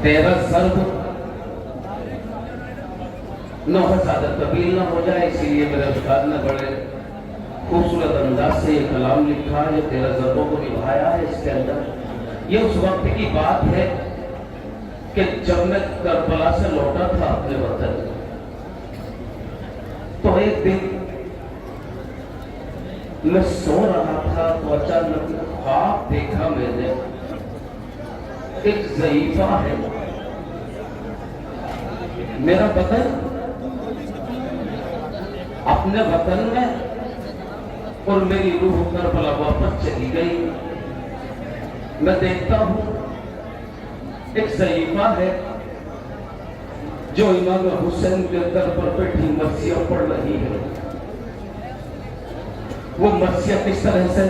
तेरा सर्व न ज्यादा तबील ना हो जाए, इसीलिए मेरे उस्ताद ने बड़े खूबसूरत अंदाज से ये कलाम लिखा है जो 13 ज़रबों को निभाया है। इसके अंदर ये उस वक्त की बात है कि जब मैं करबला से लौटा था अपने वतन, तो एक दिन मैं सो रहा था तो अचानक ख्वाब देखा मैंने, एक ज़ईफा है, मेरा वतन अपने वतन में और मेरी रूह करबला वापस चली गई। मैं देखता हूं एक ज़ईफा है जो इमाम हुसैन के दर पर बैठी मर्सिया पढ़ रही है। वो मर्सिया किस तरह से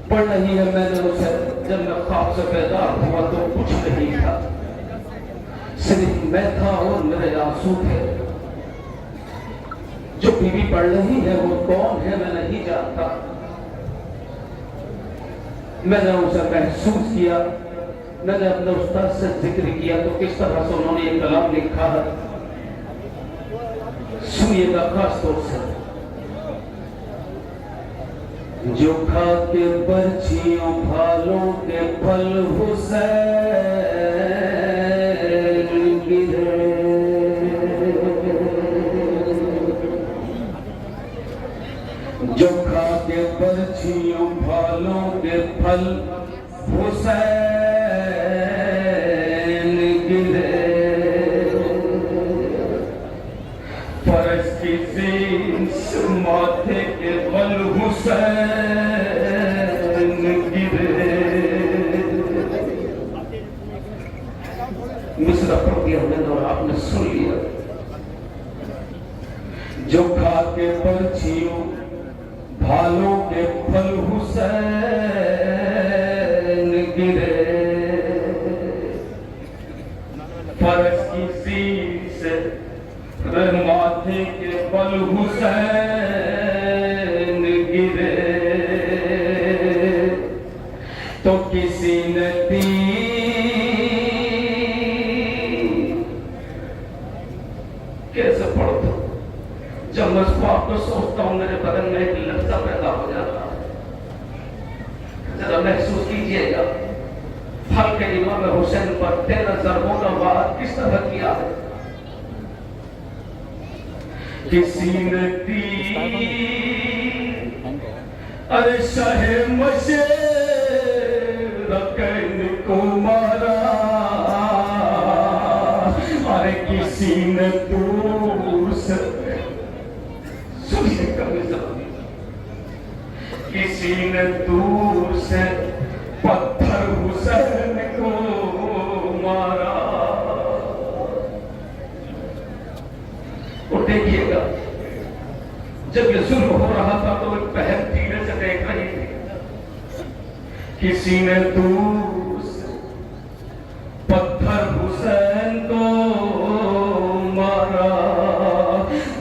पढ़ रही है, मैंने उसे जब मैं ख्वाब से बेदार हुआ तो कुछ नहीं था, सिर्फ मैं था और मेरे आंसू थे। जो बीवी पढ़ रही है वो कौन है मैं नहीं जानता। मैंने उसे महसूस किया, मैंने अपने उस्ताद से जिक्र किया तो किस तरह से उन्होंने ये कलाम लिखा है, सुनिएगा खास तौर से। जो खा के बर्छियों भालों के फल हुसैन गिरे, जो खा के बर्छियों भालों के फल हुसैन गिरे, फर्श की ज़ींस माथे के बल हुसैन गिरे। मिसरा पढ़ दिया हमने और आपने सुन लिया। जो खा के बर्छियों भालों के फल हुसैन गिरे, फर्श की ज़ींस माथे के बल हुसैन गिरे, तो किसी ने कैसे पढ़ता, जब मैं आपको सोचता हूं मेरे बदन में एक लफ्ज़ा पैदा हो जाता है। जरा महसूस कीजिएगा फल के इमाम हुसैन पर 13 ज़रबों का वार किस तरह किया है। किसी ने अरे शाहे मशे रकन को मारा, अरे किसी ने दूर से, सुनिए कभी किसी ने दूर से पत्थर हुसैन को मारा। और देखिएगा जब ये जुल्म हो रहा था तो एक बहन धीरे से देख रही थी, किसी ने दूर से पत्थर हुसैन को मारा,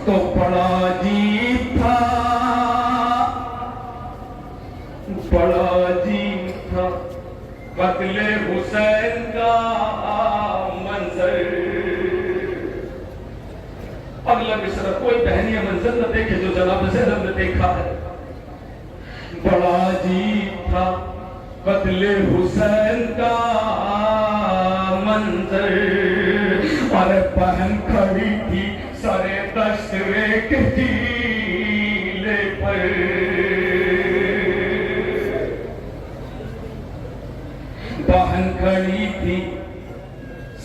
तो बड़ा अजीब था, बड़ा अजीब था कत्ले हुसैन का मंजर। अगला मिसरा कोई बहन ये मंजर न देखे जो जनाब ज़ैनब ने देखा है। बड़ा अजीब था कत्ले हुसैन का मंजर, अरे बहन खड़ी थी सरे दश्त-ए कीले पर, बहन खड़ी थी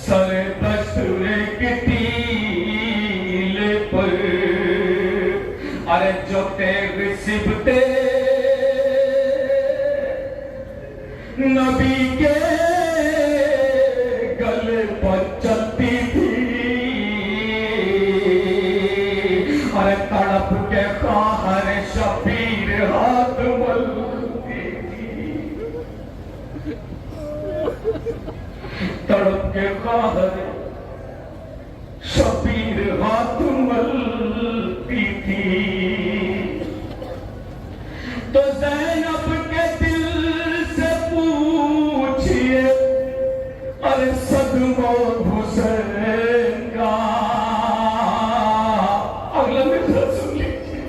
सरे दश्त-ए कीले पर, अरे जो तेरे सिबते नबी के गले पर चलती थी, अरे तड़प के कहर शबीर हाथ मलती थी, तड़प के कहर शबीर हाथ मलती थी। तो ज़ैनब के दिल से पूछिए, अरे सदमा हुसैन का। अगला मिसरा सुन लीजिए।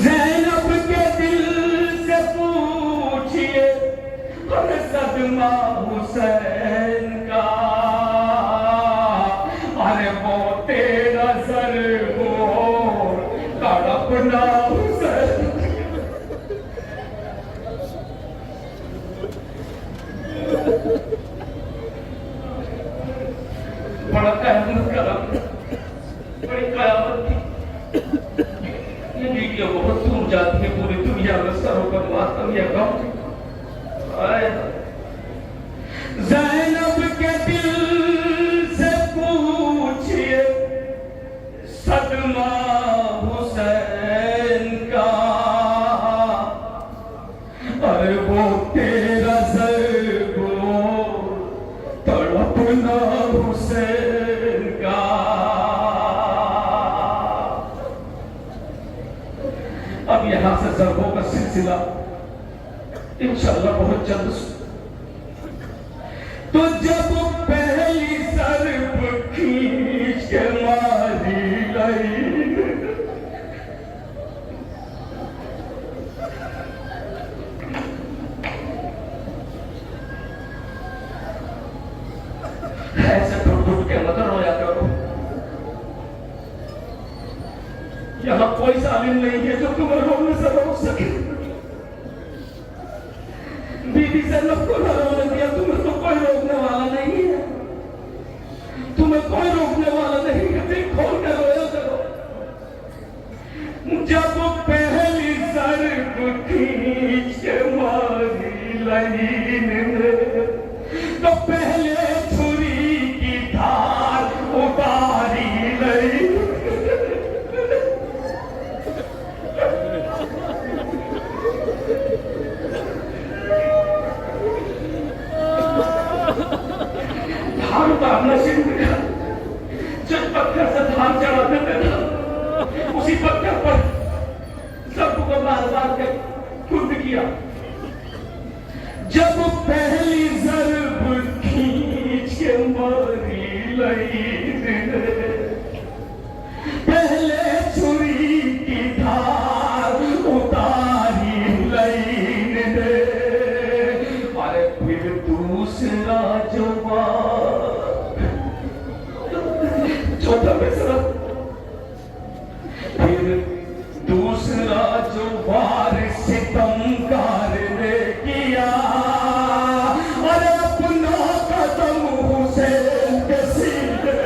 ज़ैनब के दिल से पूछिए अरे सदमा हुसैन का। अरे वो तेरा सर हो तड़पना हुसैन। बड़ा कयामत करा, बड़ी कयामत थी। ये वीडियो बहुत दूर जाती है, पूरी दुनिया में सरों पर मातम या गम। ज़ैनब के दिल से पूछिए सदमा हुसैन का। अरे वो तेरा सर को तड़पना हुसैन का। अब यहां से ज़रबों का सिलसिला इंशाअल्लाह बहुत जल्द। तो जब पहली सरब खींच के मारी लाइन, ऐसे टूट के मत रोया करो। यहां कोई सालिम नहीं है जो तुम्हें रोने से रोक सके। बीबी ज़ैनब को न रोने दिया, तुम्हें तो कोई रोकने वाला नहीं है। तुम्हें कोई रोकने वाला नहीं है, दिल खोल के रोया करो। जब पहली सरब खींच के मारी लाइन में, तो पहले छुरी की धार उतारी लाइन। धार उतारना शुरू किया। जिस पत्थर से धार चढ़ाते थे उसी पत्थर पर सबको मार मार के खुद किया। जब पहली ज़रब खींच के मारी लाइन, पहले छुरी की धार उतारी लाइन ने। अरे फिर दूसरा चौथा मिसरा, फिर दूसरा जो वार सितमगार ने किया। अरे अपना कदम हुसैन के सीने,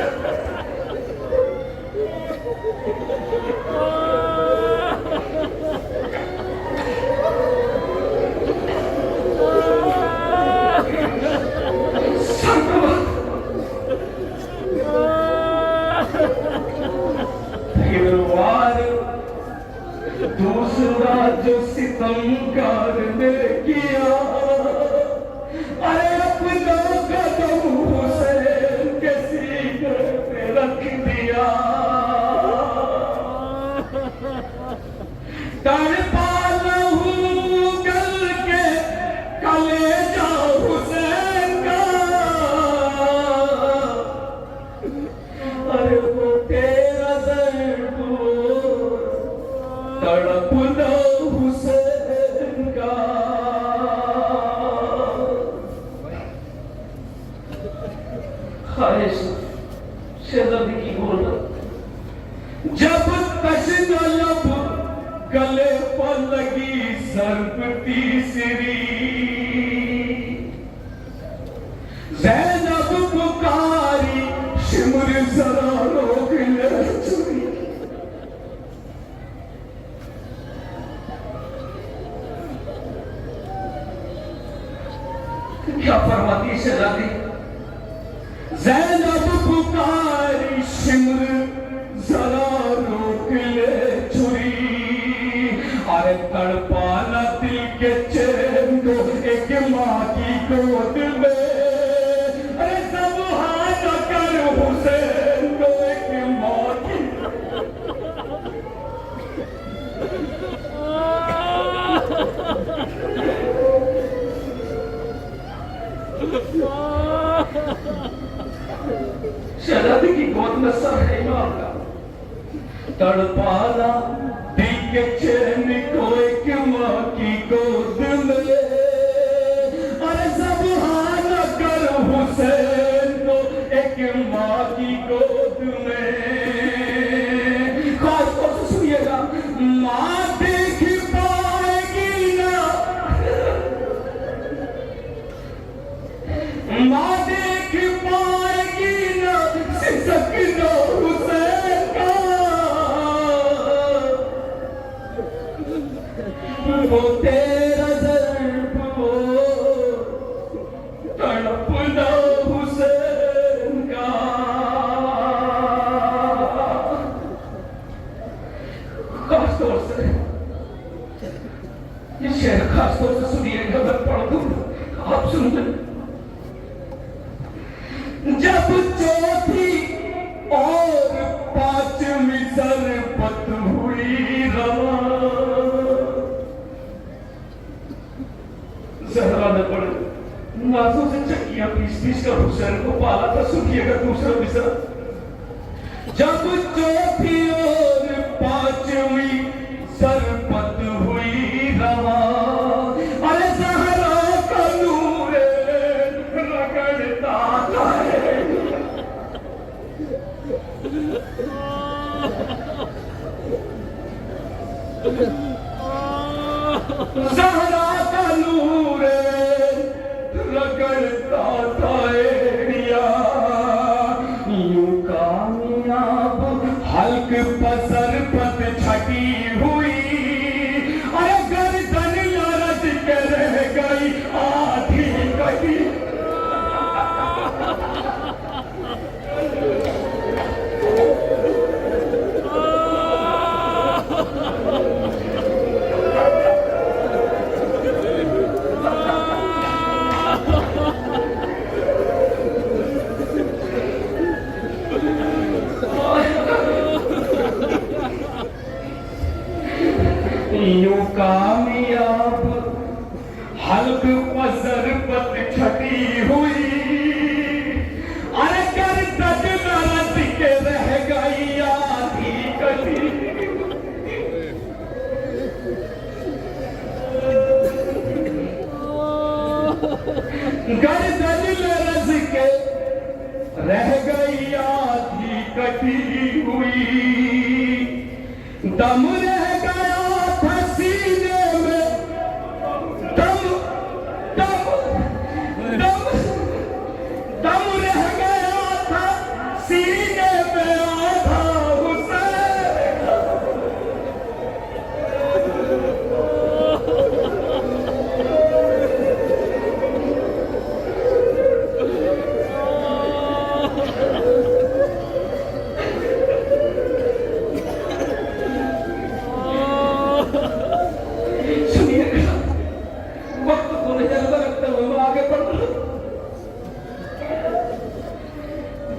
दूसरा जो सितमगार ने किया। अरे अपना कदम हुसैन के सीने पे रख दिया। तड़पा लहू गल के कलेजा हुसैन का। अरे वो तेरा दर्द तड़पना हुसैन का। ख्वाहिश शेदर्दी की बोल, जब तश्न लब गले पर लगी सर्प तीसरी, ज़ैनब पुकारी शिमर जरा रोक ले छुरी। क्या फरमाती शहजादी? ज़ैनब पुकारी शिमर जरा रोक ले छुरी। अरे तड़पाना दिल के चैन को एक माँ की गोद में। अरे सब हाथ कर हुसैन को एक माँ की। तड़पाना दिल के चैन को एक माँ की गोद में, अरे सुभान कर हुसैन को एक माँ की गोद में। खास तौर से सुनिएगा, माँ देख पाएगी ना, माँ देख पाएगी ना सिसकना हुसैन का, वो तेरा दर्द वो तड़पना हुसैन का। खास तौर से ये शेर खास तौर से सुनिएगा, मैं पढ़ दूं आप सुन लें। जब चौथी और पांचवी सरबत हुई रवा, ज़हरा ने पढ़े नाजों से चक्कियां पीस कर हुसैन को पाला था। सुनिएगा दूसरा मिसरा। जब चौथी और पांचवी सरबत हुई रवा, अरे ज़हरा का नूर रगड़ता जाए, ज़हरा का नूर रगड़ता जाएगा। यूं कामयाब हल्क पसर पत छटी हुई, अरे गर्दन लरज के रह गई आधी कटी। यूं कामयाब हल्क पसर पत छटी हुई, अरे गर्दन लरज के रह गई आधी कटी। गर्दन लरज के रह गई आधी कटी हुई, दम रह गया था सीने में, दम दम दम दम रह गया था सीने में आधा हुसैन।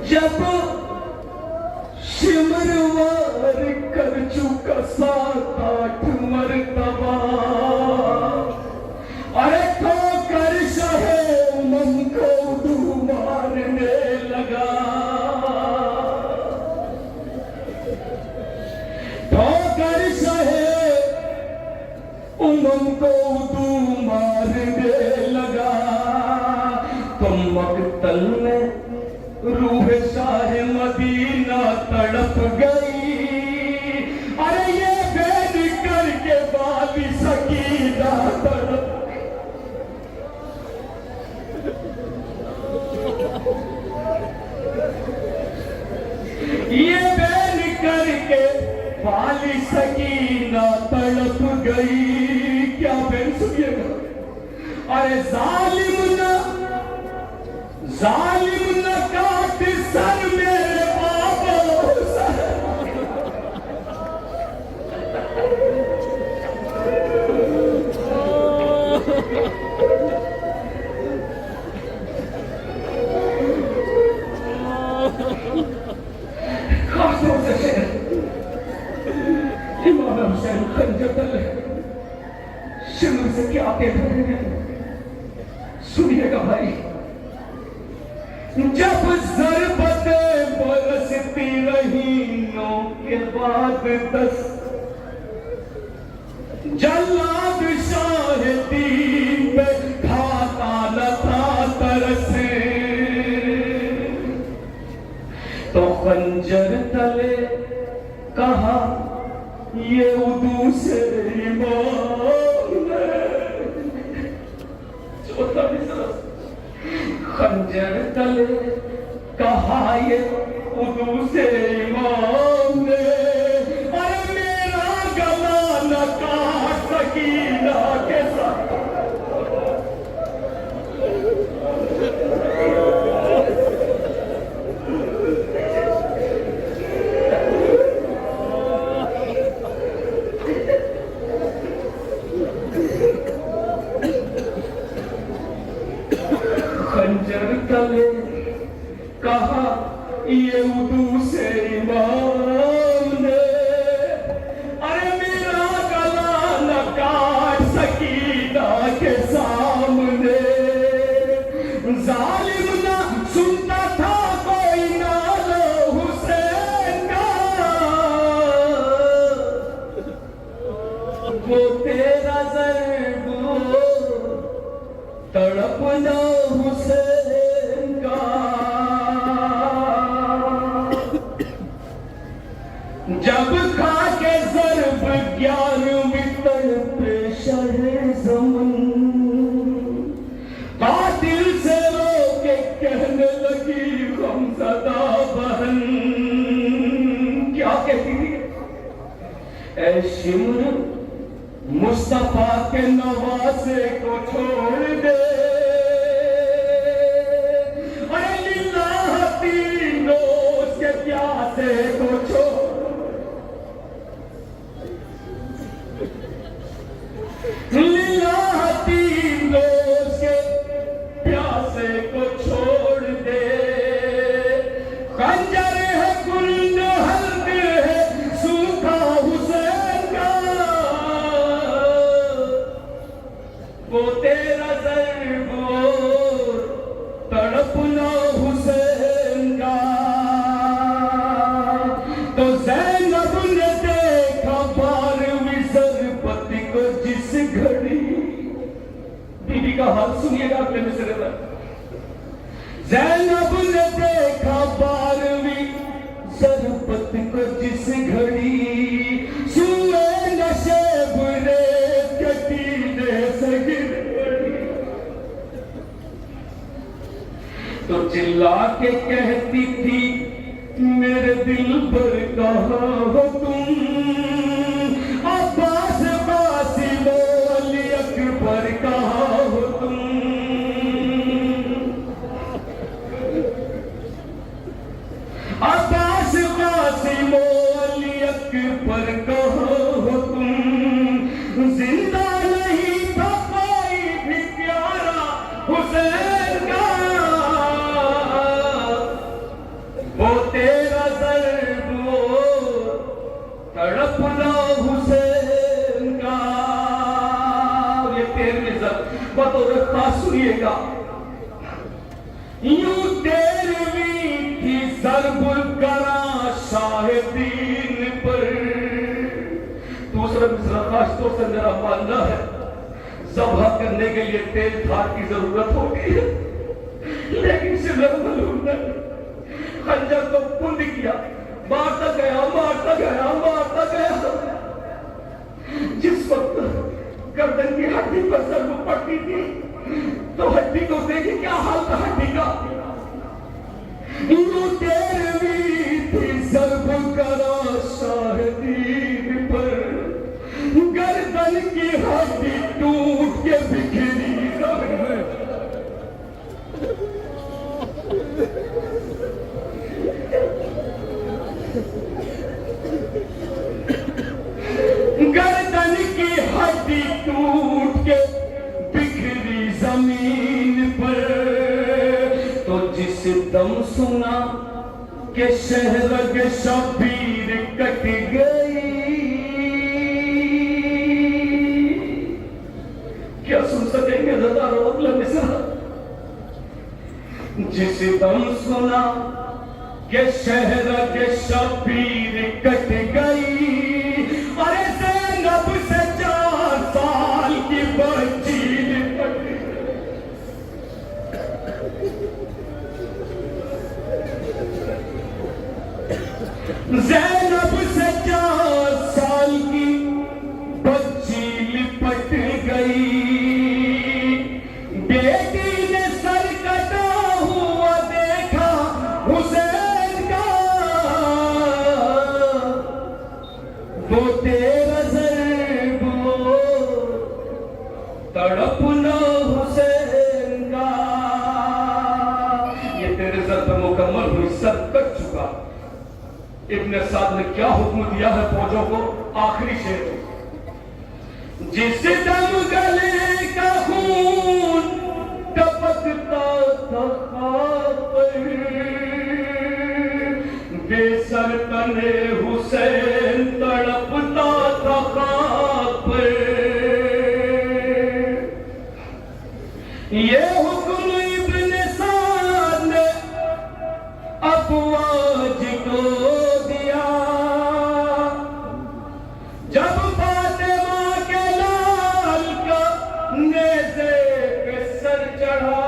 जब शिमरवार कर चुका 7-8 मरतबा, अरे ठोकर शहे उमम को तू मारने लगा, ठोकर शहे उमम को तू मारने लगा। तो मकतल में रूह शाह मदीना तड़प गई, अरे ये भेद करके बाली सकीना तड़प। ये भेद करके बाली सकीना तड़प गई। क्या बहन सुनिएगा, अरे जालिम न काट सर मेरे बाबा, खासतौर से इमाम हुसैन खंजर शिमर से क्या कहते हैं, सुनिएगा भाई। जब ज़रबतें बरसती रही महीनों के बाद 10 जल्लाद शाहिदी पे खाता न था तरसे, तो खंजर तले कहा ये उदू से ईमान है। चौथा मिसरा, खंजर तले कहा ये उदू से ईमान है, अरे मेरा गला न काट सकीना के साथ। खंजर तले कहा ये उदू से ईमान है, अरे मेरा गला न काट सकीना के सामने। जालिम ना सुनता था कोई नालो हुसैन का, वो तेरा ज़र्ब तड़पना हुसैन का। जब खा के ज़र्ब 11वीं पे शहे ज़मन, कातिल से रो के कहने लगी गमज़दा बहन। क्या कहती थी? ऐ शिमर मुस्तफा के नवासे को छोड़ दे, अरे लिल्लाह तीन रोज के प्यासे को छोड़, लिल्लाह तीन रोज के प्यासे को छोड़ दे। खंजर है कुंड हल्द है सूखा हुसैन का, वो तेरा ज़र्ब तड़पना हुसैन का। तो ज़ैनब ने देखा 12वीं ज़रबत को जिस घड़ी, बीबी का हाल सुनिएगा अगले मिसरे में। ज़ैनब ने देखा 12वीं ज़रबत को जिस घड़ी, सुए नशेब रेत के टीले से गिर पड़ी, तो चिल्ला के कहती थी मेरे दिल पर कहाँ हो तुम, अब्बास कासिम अली अकबर कहाँ हो तुम। अब्बास कासिम अली अकबर कहाँ हो तुम, जिंदा नहीं था कोई भी प्यारा हुसैन का, वो तेरा ज़र्ब तड़पना हुसैन का। ये 13वीं ज़रब बतौर खास सुनिएगा। यूं 13वीं थी ज़रबुल करा शाहिदीन पर। दूसरा मिसरा खास तौर से मेरा मानना है, ज़ब्ह करने के लिए तेज धार की जरूरत होती है, लेकिन सिर्फ मालूम नहीं, खंजर को पुंद किया, मारता गया मारता गया मारता गया। जिस वक्त गर्दन की हड्डी पर ज़रब पड़ती थी, तो हड्डी को देखिए क्या हाल था हड्डी का। यूं 13वीं थी ज़रब करा शाहिदीन पर, गर्दन की हड्डी टूट के बिखरी गर्दन की हड्डी टूट के बिखरी जमीन पर। तो जिस दम सुना कि शहरग शबीर कट गई, क्या सुन सकेंगे हजारों अगला मिसरा। जिस दम सुना के शहर के शबीर कट गई। अरे ज़ैनब से 4 साल की बच्ची लिपट ज़ैनब से 4 साल की बच्ची लिपट गई। बेटी ने सर कटा हुआ देखा हुसैन का, वो तेरा ज़र्ब तड़पना हुसैन का। ये तेरे ज़र्ब मुकम्मल हुई, सर कट चुका। इब्न साद ने क्या हुक्म दिया है फौजों को? आखिरी शेर, जिस दम गले का खून टपकता था खाक पर, बेसर तने हुसैन तड़पता था खाक पर। ये हुक्म इब्न साद ने अफवाज को दिया। जब फातिमा के लाल का नेज़े पे सर चढ़ा,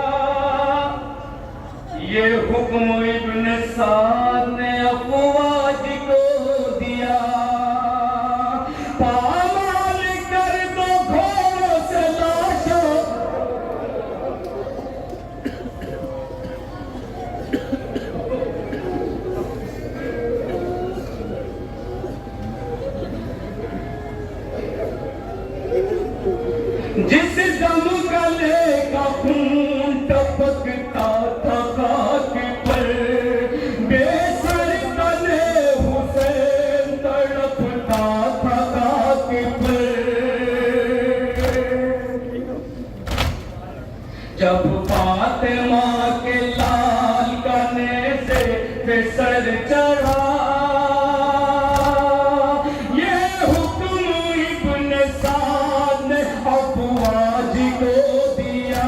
ये हुक्म इब्न साद ने अफवाज को दिया। पामाल कर दो घोड़ों से लाशों, जिस दम गले का खून टपकता था खाक पर, बेसर तने हुसैन तड़पता था खाक पर। जब फातिमा के लाल का नेज़े पे सर चढ़ा, ये हुक्म इब्न साद ने अफवाज को दिया।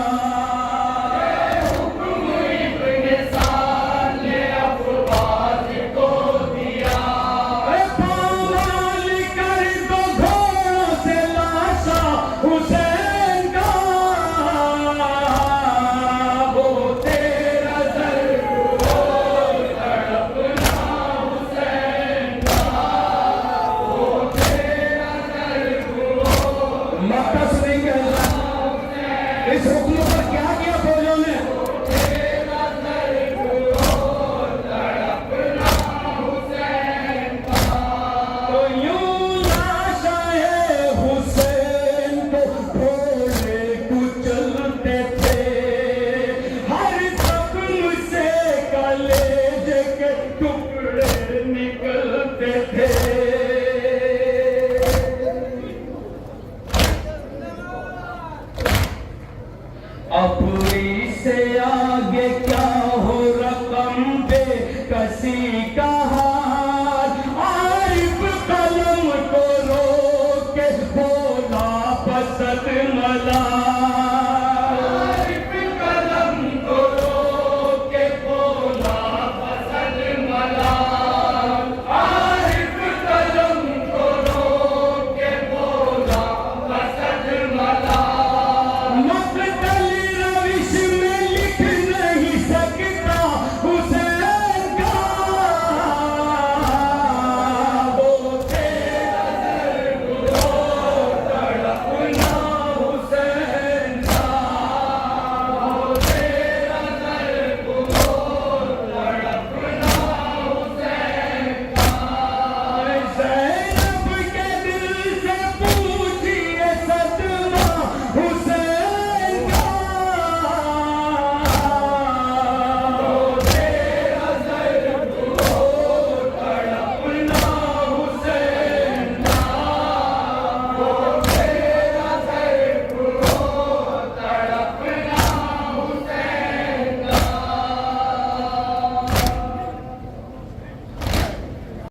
हुक्म इब्न साद ने अफवाज को दिया। पामाल कर दो घोड़ों से लाशा हुसैन का, वो तेरा ज़र्ब तड़पना हुसैन का, वो तेरा ज़र्ब। मक्का से नहीं कहना, इस हुक्म पर क्या किया फौजों ने? तेरा ज़र्ब तड़पना हुसैन का। तो यूं लाशाए हुसैन को घोड़े कुचलते थे, हर जख्म से कलेजे के टुकड़े निकलते थे। अब इससे आगे क्या